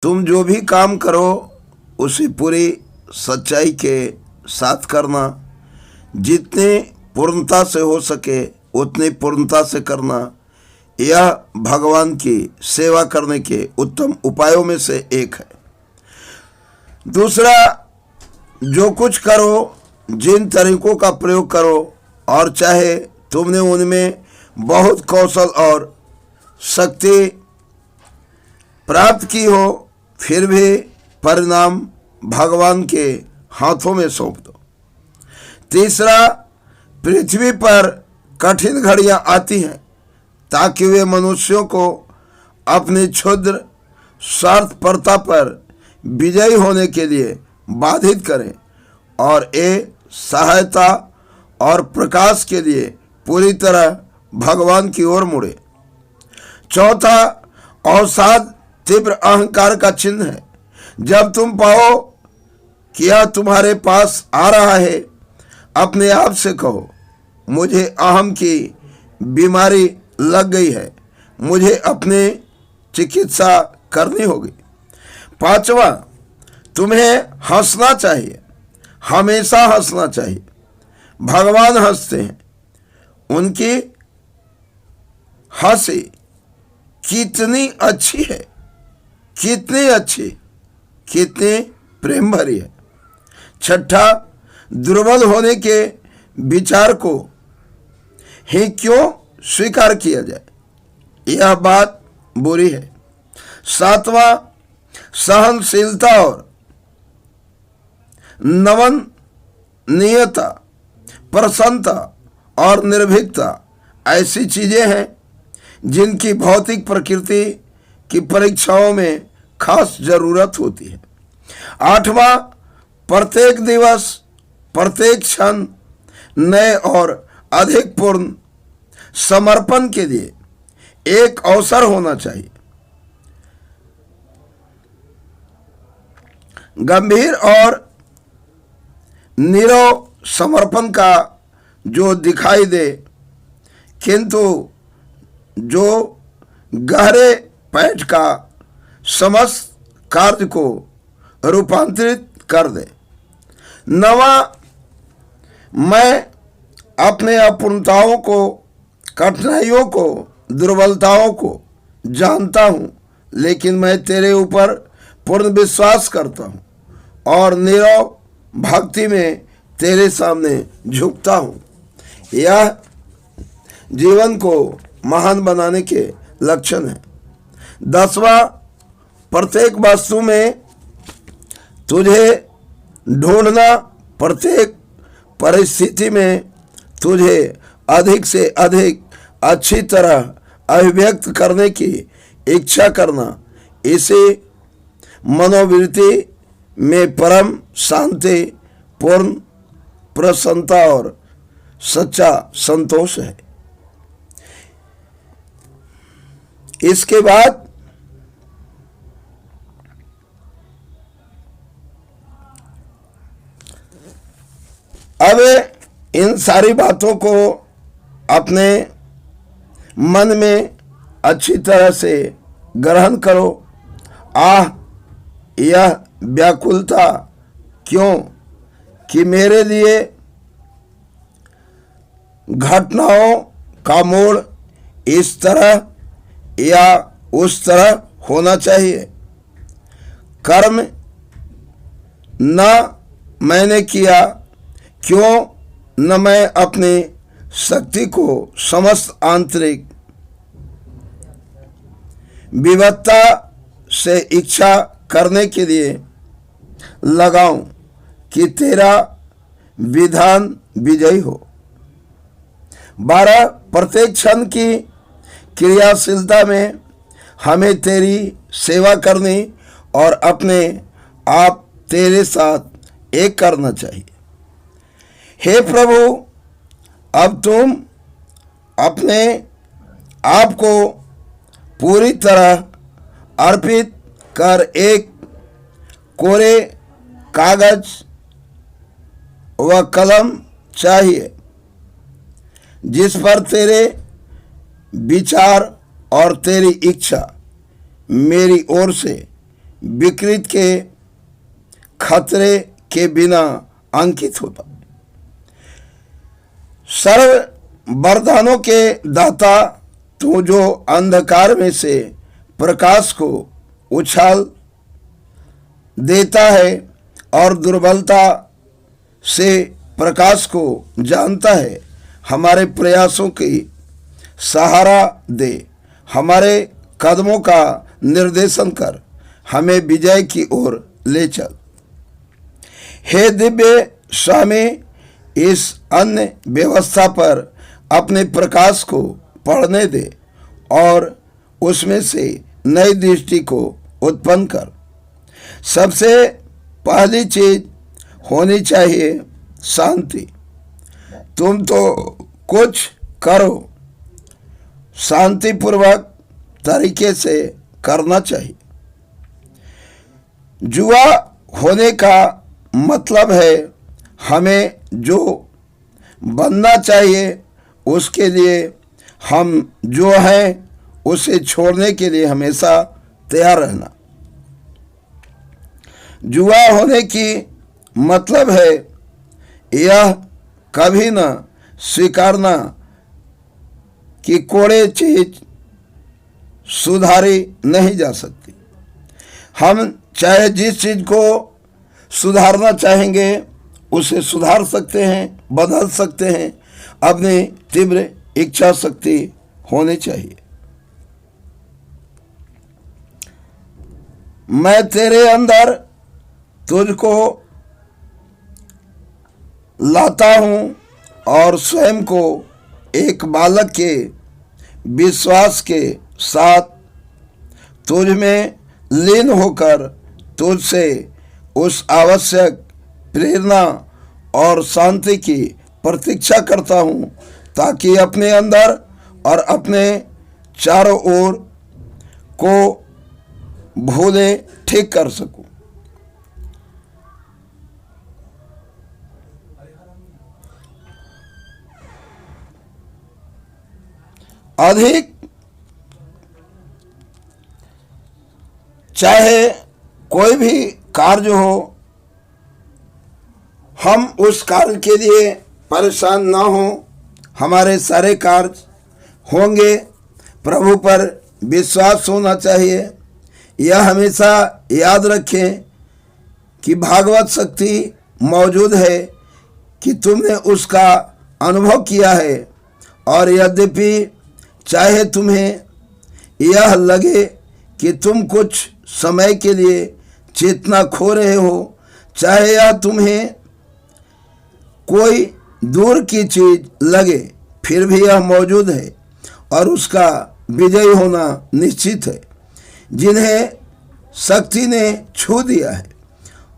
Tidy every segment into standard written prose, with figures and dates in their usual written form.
तुम जो भी काम करो उसे पूरी सच्चाई के साथ करना, जितनी पूर्णता से हो सके उतनी पूर्णता से करना। यह भगवान की सेवा करने के उत्तम उपायों में से एक है। दूसरा, जो कुछ करो, जिन तरीकों का प्रयोग करो, और चाहे तुमने उनमें बहुत कौशल और शक्ति प्राप्त की हो, फिर भी परिणाम भगवान के हाथों में सौंप दो। तीसरा, पृथ्वी पर कठिन घड़ियां आती हैं ताकि वे मनुष्यों को अपनी क्षुद्र स्वार्थपरता पर विजयी होने के लिए बाधित करें और ये सहायता और प्रकाश के लिए पूरी तरह भगवान की ओर मुड़े। चौथा, अवसाद तीव्र अहंकार का चिन्ह है। जब तुम पाओ कि यह तुम्हारे पास आ रहा है, अपने आप से कहो, मुझे अहम की बीमारी लग गई है, मुझे अपनी चिकित्सा करनी होगी। पांचवा, तुम्हें हंसना चाहिए, हमेशा हंसना चाहिए। भगवान हंसते हैं। उनकी हंसी कितनी अच्छी है, कितनी अच्छी, कितनी प्रेम भरी है। छठा, दुर्बल होने के विचार को ही क्यों स्वीकार किया जाए, यह बात बुरी है। सातवां, सहनशीलता और नमनीयता, प्रसन्नता और निर्भीकता ऐसी चीजें हैं जिनकी भौतिक प्रकृति की परीक्षाओं में खास जरूरत होती है। आठवां, प्रत्येक दिवस, प्रत्येक क्षण नए और अधिक पूर्ण समर्पण के लिए एक अवसर होना चाहिए। गंभीर और नीरव समर्पण का जो दिखाई दे, किंतु जो गहरे पैठ का समस्त कार्य को रूपांतरित कर दे। नवा, मैं अपने अपूर्णताओं को, कठिनाइयों को, दुर्बलताओं को जानता हूँ, लेकिन मैं तेरे ऊपर पूर्ण विश्वास करता हूँ और नीरव भक्ति में तेरे सामने झुकता हूँ। यह जीवन को महान बनाने के लक्षण है। 10वां, प्रत्येक वस्तु में तुझे ढूंढना, प्रत्येक परिस्थिति में तुझे अधिक से अधिक अच्छी तरह अभिव्यक्त करने की इच्छा करना, इसी मनोवृत्ति में परम शांति, पूर्ण प्रसन्नता और सच्चा संतोष है। इसके बाद अब इन सारी बातों को अपने मन में अच्छी तरह से ग्रहण करो। यह व्याकुलता क्यों कि मेरे लिए घटनाओं का मोड़ इस तरह या उस तरह होना चाहिए। कर्म न मैंने किया, क्यों न मैं अपनी शक्ति को समस्त आंतरिक विविधता से इच्छा करने के लिए लगाऊं कि तेरा विधान विजयी हो। 12, प्रत्येक क्षण की क्रियाशीलता में हमें तेरी सेवा करनी और अपने आप तेरे साथ एक करना चाहिए। हे प्रभु, अब तुम अपने आप को पूरी तरह अर्पित कर एक कोरे कागज व कलम चाहिए जिस पर तेरे विचार और तेरी इच्छा मेरी ओर से विकृत के खतरे के बिना अंकित होता। सर्व वरदानों के दाता तू जो अंधकार में से प्रकाश को उछाल देता है और दुर्बलता से प्रकाश को जानता है, हमारे प्रयासों की सहारा दे, हमारे कदमों का निर्देशन कर, हमें विजय की ओर ले चल। हे दिव्य स्वामी, इस अन्य व्यवस्था पर अपने प्रकाश को पढ़ने दे और उसमें से नई दृष्टि को उत्पन्न कर। सबसे पहली चीज होनी चाहिए शांति। तुम तो कुछ करो शांतिपूर्वक तरीके से करना चाहिए। जुआ होने का मतलब है हमें जो बनना चाहिए उसके लिए हम जो हैं उसे छोड़ने के लिए हमेशा तैयार रहना। जुआ होने की मतलब है यह कभी न स्वीकारना कि कोई चीज सुधारी नहीं जा सकती। हम चाहे जिस चीज को सुधारना चाहेंगे उसे सुधार सकते हैं, बदल सकते हैं। अपनी तीव्र इच्छा शक्ति होनी चाहिए। मैं तेरे अंदर तुझको लाता हूँ और स्वयं को एक बालक के विश्वास के साथ तुझ में लीन होकर तुझसे उस आवश्यक प्रेरणा और शांति की प्रतीक्षा करता हूँ, ताकि अपने अंदर और अपने चारों ओर को भूले ठीक कर सकूं। अधिक चाहे कोई भी कार्य हो, हम उस कार्य के लिए परेशान ना हो। हमारे सारे कार्य होंगे, प्रभु पर विश्वास होना चाहिए। यह हमेशा याद रखें कि भागवत शक्ति मौजूद है, कि तुमने उसका अनुभव किया है। और यद्यपि चाहे तुम्हें यह लगे कि तुम कुछ समय के लिए चेतना खो रहे हो, चाहे यह तुम्हें कोई दूर की चीज लगे, फिर भी यह मौजूद है और उसका विजयी होना निश्चित है। जिन्हें शक्ति ने छू दिया है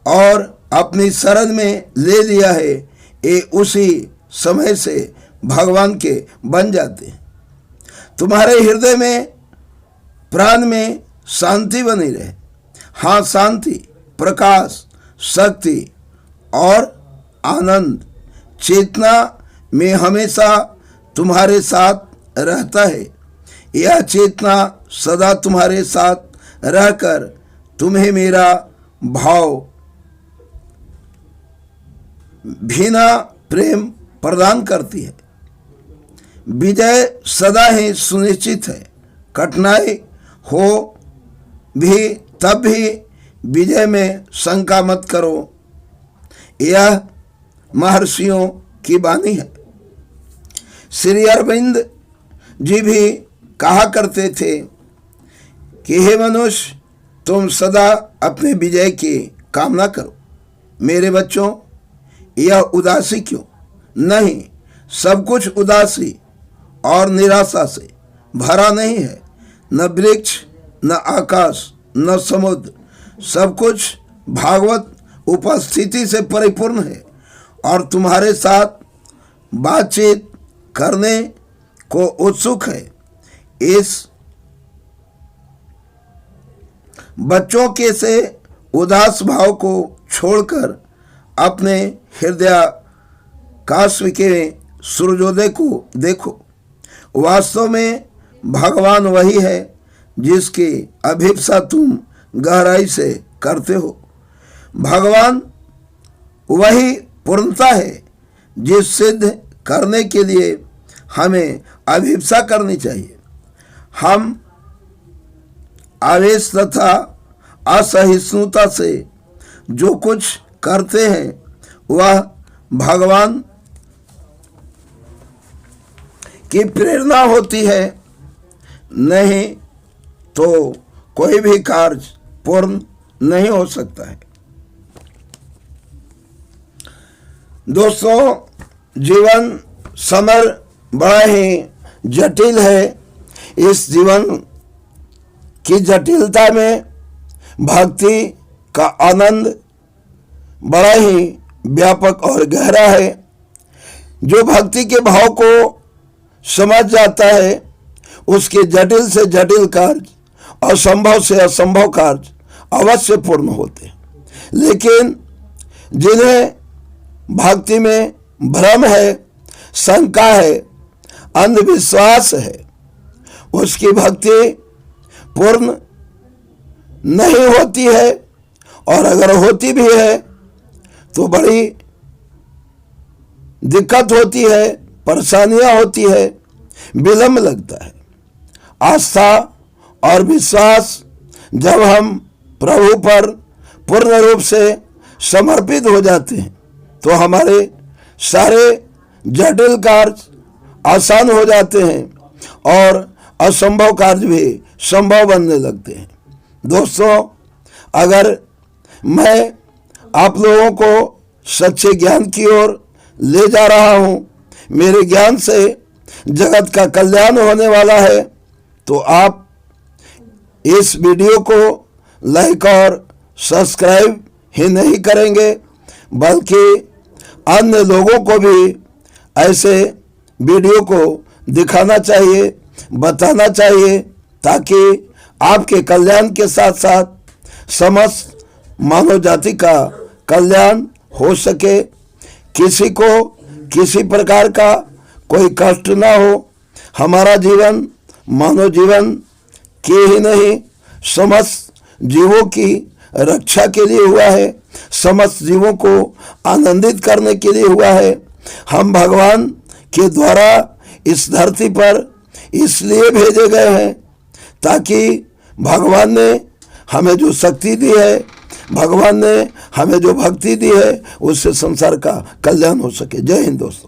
और अपनी शरण में ले लिया है, ये उसी समय से भगवान के बन जाते हैं। तुम्हारे हृदय में, प्राण में शांति बनी रहे। हाँ, शांति, प्रकाश, शक्ति और आनंद चेतना में हमेशा तुम्हारे साथ रहता है। यह चेतना सदा तुम्हारे साथ रहकर तुम्हें मेरा भाव भीना प्रेम प्रदान करती है। विजय सदा ही सुनिश्चित है। कठिनाई हो भी तब भी विजय में शंका मत करो। यह महर्षियों की वाणी है। श्री अरविंद जी भी कहा करते थे कि हे मनुष्य, तुम सदा अपने विजय की कामना करो। मेरे बच्चों, यह उदासी क्यों? नहीं, सब कुछ उदासी और निराशा से भरा नहीं है। न वृक्ष, न आकाश, न समुद्र, सब कुछ भागवत उपस्थिति से परिपूर्ण है और तुम्हारे साथ बातचीत करने को उत्सुक है। इस बच्चों के से उदास भाव को छोड़कर अपने हृदय काश्व के सूर्योदय को देखो। वास्तव में भगवान वही है जिसकी अभिप्सा तुम गहराई से करते हो। भगवान वही पूर्णता है जिस सिद्ध करने के लिए हमें अभिप्सा करनी चाहिए। हम आवेश तथा असहिष्णुता से जो कुछ करते हैं वह भगवान की प्रेरणा होती है, नहीं तो कोई भी कार्य पूर्ण नहीं हो सकता है। दोस्तों, जीवन समर बड़ा ही जटिल है। इस जीवन की जटिलता में भक्ति का आनंद बड़ा ही व्यापक और गहरा है। जो भक्ति के भाव को समझ जाता है उसके जटिल से जटिल कार्य, असंभव से असंभव कार्य अवश्य पूर्ण होते हैं। लेकिन जिन्हें भक्ति में भ्रम है, शंका है, अंधविश्वास है, उसकी भक्ति पूर्ण नहीं होती है, और अगर होती भी है तो बड़ी दिक्कत होती है, परेशानियां होती है, विलंब लगता है। आस्था और विश्वास जब हम प्रभु पर पूर्ण रूप से समर्पित हो जाते हैं तो हमारे सारे जटिल कार्य आसान हो जाते हैं और असंभव कार्य भी संभव बनने लगते हैं। दोस्तों, अगर मैं आप लोगों को सच्चे ज्ञान की ओर ले जा रहा हूँ, मेरे ज्ञान से जगत का कल्याण होने वाला है, तो आप इस वीडियो को लाइक और सब्सक्राइब ही नहीं करेंगे बल्कि अन्य लोगों को भी ऐसे वीडियो को दिखाना चाहिए, बताना चाहिए, ताकि आपके कल्याण के साथ साथ समस्त मानव जाति का कल्याण हो सके। किसी को किसी प्रकार का कोई कष्ट ना हो। हमारा जीवन मानव जीवन के ही नहीं, समस्त जीवों की रक्षा के लिए हुआ है, समस्त जीवों को आनंदित करने के लिए हुआ है। हम भगवान के द्वारा इस धरती पर इसलिए भेजे गए हैं ताकि भगवान ने हमें जो शक्ति दी है, भगवान ने हमें जो भक्ति दी है, उससे संसार का कल्याण हो सके। जय हिंद दोस्तों।